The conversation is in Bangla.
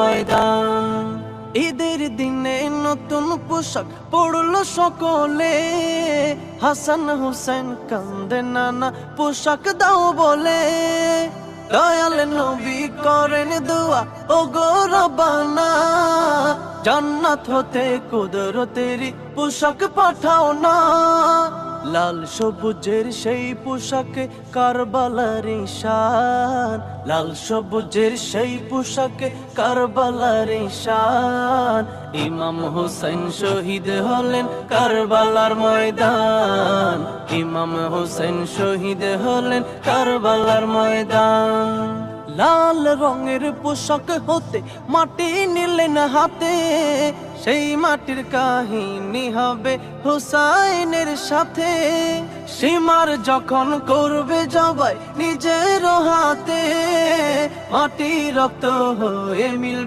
ময়দান। ঈদের দিনে নতুন পোশাক পড়লো সকলে, হাসান হুসেন কান্দে নানা পোশাক দাও বলে। দয়াল নবী করেন দোয়া ও গো রব্বানা, জান্নাত হতে কুদরতেরি পোশাক পাঠাও না। লাল সবুজের সেই পোশাকে কারবালার ঈশান, লাল সবুজের সেই পোশাকে কারবালার ঈশান। ইমাম হোসেন শহীদ হলেন কারবালার ময়দান, ইমাম হোসেন শহীদ হলেন কারবালার ময়দান। লাল রঙের পোশাক হতে মাটি নিলেন হাতে, সেই মাটির কাহিনী হবে হুসাইনের সাথে। সীমার যখন করবে জবাই নিজের হাতে, মাটি রক্ত হয়ে মিলবে